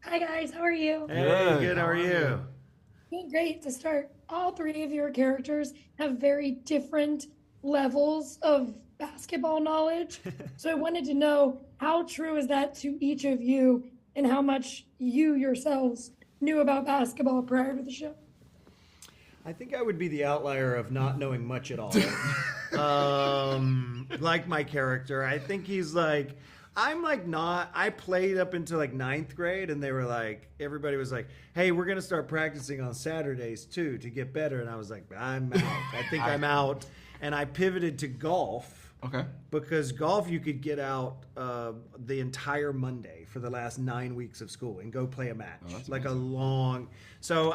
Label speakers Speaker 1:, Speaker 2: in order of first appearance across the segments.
Speaker 1: Hi guys, how are you?
Speaker 2: Hey,
Speaker 3: Good.
Speaker 2: good. How are you?
Speaker 1: Doing great to start. All three of your characters have very different levels of basketball knowledge. So I wanted to know how true is that to each of you and how much you yourselves knew about basketball prior to the show?
Speaker 2: I think I would be the outlier of not knowing much at all. Like my character, I think he's like, I'm like not. I played up until like ninth grade, and they were like, everybody was like, "Hey, we're gonna start practicing on Saturdays too to get better." And I was like, "I'm out. I think I'm out." And I pivoted to golf.
Speaker 3: Okay.
Speaker 2: Because golf, you could get out the entire Monday for the last 9 weeks of school and go play a match, like a long. So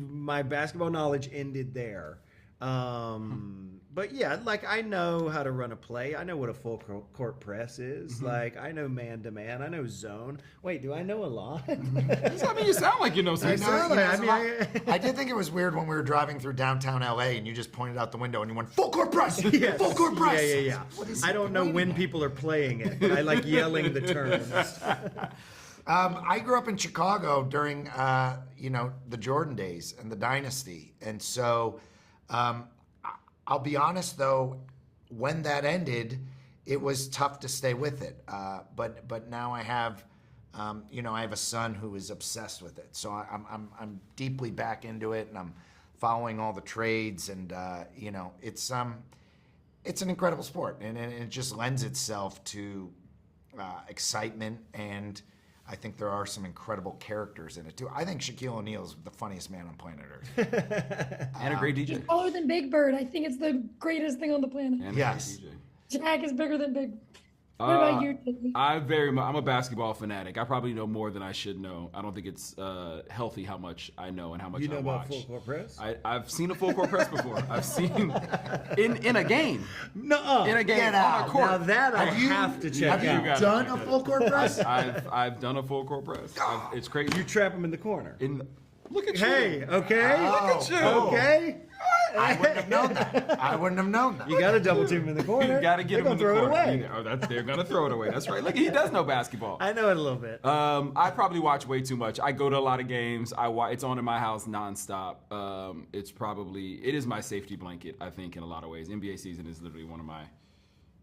Speaker 2: my basketball knowledge ended there. But yeah, like I know how to run a play. I know what a full court press is. Like I know man to man. I know zone. Wait, do I know a lot?
Speaker 3: I mean, you sound like you know something.
Speaker 4: I did think it was weird when we were driving through downtown LA and you just pointed out the window and you went full court press,
Speaker 2: Yes.
Speaker 4: full court press.
Speaker 2: Yeah. I don't know when people are playing it, but I like yelling the terms.
Speaker 4: I grew up in Chicago during the Jordan days and the dynasty, and so I'll be honest though, when that ended, it was tough to stay with it. But now I have. I have a son who is obsessed with it, so I'm deeply back into it, and I'm following all the trades, and it's an incredible sport, and it just lends itself to excitement, and I think there are some incredible characters in it too. I think Shaquille O'Neal is the funniest man on planet Earth,
Speaker 3: And a great
Speaker 1: He's
Speaker 3: DJ.
Speaker 1: taller than Big Bird. I think it's the greatest thing on the planet.
Speaker 3: And
Speaker 4: Yes.
Speaker 3: a great DJ.
Speaker 1: Jack is bigger than Big. What about you, Jimmy?
Speaker 3: I'm a basketball fanatic. I probably know more than I should know. I don't think it's healthy how much I know and how much
Speaker 2: You know
Speaker 3: I
Speaker 2: about
Speaker 3: watch.
Speaker 2: full court press?
Speaker 3: I've seen a full court press before. I've seen in a game.
Speaker 2: No.
Speaker 3: In a game
Speaker 4: Get
Speaker 3: on
Speaker 4: out.
Speaker 3: a court.
Speaker 2: Now that I
Speaker 4: Have you-
Speaker 2: have to check
Speaker 4: Have you
Speaker 2: out.
Speaker 4: done a full court press?
Speaker 3: I've done a full court press. It's crazy.
Speaker 2: You trap him in the corner.
Speaker 3: Look at you.
Speaker 2: Hey, okay.
Speaker 4: Look
Speaker 3: at you.
Speaker 2: Okay.
Speaker 4: I wouldn't have known that.
Speaker 2: You got to double team him in the corner.
Speaker 3: You got to get
Speaker 2: They're
Speaker 3: him in the
Speaker 2: gonna throw
Speaker 3: corner.
Speaker 2: it away.
Speaker 3: They're gonna throw it away. That's right. Look, he does know basketball.
Speaker 2: I know it a little bit.
Speaker 3: I probably watch way too much. I go to a lot of games. It's on in my house nonstop. It is my safety blanket. I think in a lot of ways, NBA season is literally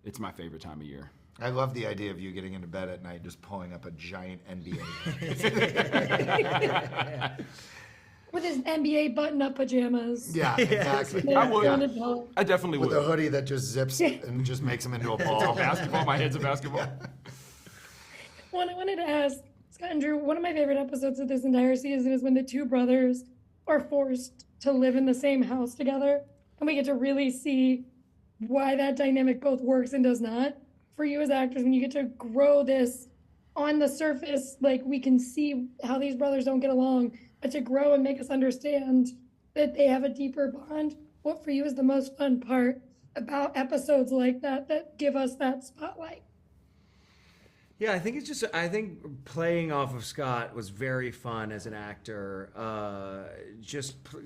Speaker 3: it's my favorite time of year.
Speaker 4: I love the idea of you getting into bed at night just pulling up a giant NBA.
Speaker 1: With his NBA button-up pajamas.
Speaker 4: Yeah, exactly.
Speaker 3: I would.
Speaker 1: Down in Paul.
Speaker 3: I definitely
Speaker 4: With
Speaker 3: would.
Speaker 4: a hoodie that just zips and just makes him into a ball.
Speaker 3: Basketball. My head's a basketball.
Speaker 1: One I wanted to ask, Scott and Drew, one of my favorite episodes of this entire season is when the two brothers are forced to live in the same house together, and we get to really see why that dynamic both works and does not. For you as actors, when you get to grow this on the surface, like we can see how these brothers don't get along, but to grow and make us understand that they have a deeper bond. What for you is the most fun part about episodes like that give us that spotlight?
Speaker 2: Yeah, I think playing off of Scott was very fun as an actor.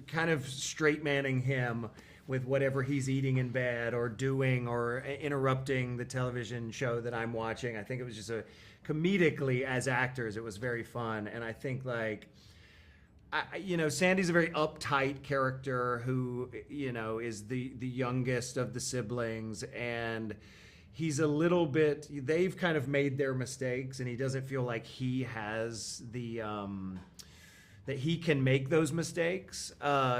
Speaker 2: Kind of straight manning him with whatever he's eating in bed or doing or interrupting the television show that I'm watching. I think it was just comedically as actors, it was very fun. And I think Sandy's a very uptight character who, is the youngest of the siblings, and he's a little bit, they've kind of made their mistakes, and he doesn't feel like he has that he can make those mistakes.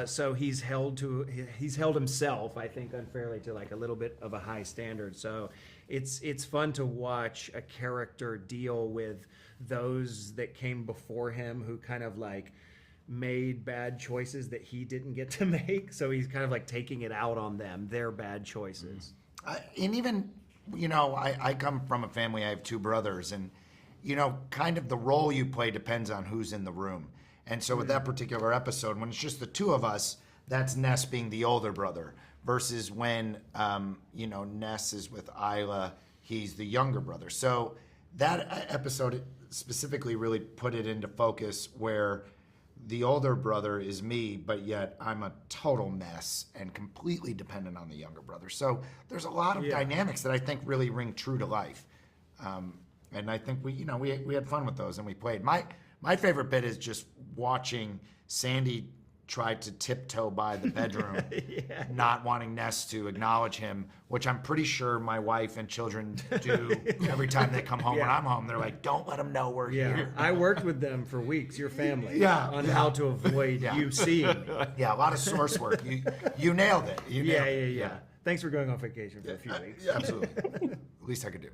Speaker 2: So he's held himself, I think, unfairly to like a little bit of a high standard. So it's fun to watch a character deal with those that came before him who kind of like made bad choices that he didn't get to make. So he's kind of like taking it out on them, their bad choices.
Speaker 4: And even, I come from a family, I have two brothers, and, kind of the role you play depends on who's in the room. And so with that particular episode, when it's just the two of us, that's Ness being the older brother, versus when, Ness is with Isla, he's the younger brother. So that episode specifically really put it into focus where the older brother is me, but yet I'm a total mess and completely dependent on the younger brother. So there's a lot of dynamics that I think really ring true to life. And I think we had fun with those and we played. My favorite bit is just watching Sandy try to tiptoe by the bedroom, not wanting Ness to acknowledge him, which I'm pretty sure my wife and children do every time they come home when I'm home. They're like, don't let them know we're here.
Speaker 2: I worked with them for weeks, your family, on
Speaker 4: Yeah.
Speaker 2: how to avoid you seeing me.
Speaker 4: Yeah, a lot of source work. You nailed it. You nailed it.
Speaker 2: Yeah. Thanks for going on vacation for a few weeks.
Speaker 4: Yeah, absolutely. Least I could do.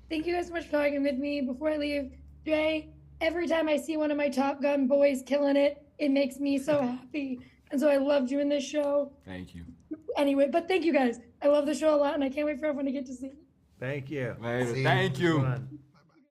Speaker 1: Thank you guys so much for talking with me. Before I leave, Jay, every time I see one of my Top Gun boys killing it, it makes me so happy. And so I loved you in this show.
Speaker 3: Thank you.
Speaker 1: Anyway, but thank you guys. I love the show a lot, and I can't wait for everyone to get to see it.
Speaker 2: Thank you.
Speaker 3: Later.
Speaker 4: See you.
Speaker 3: Thank you.
Speaker 2: Fun.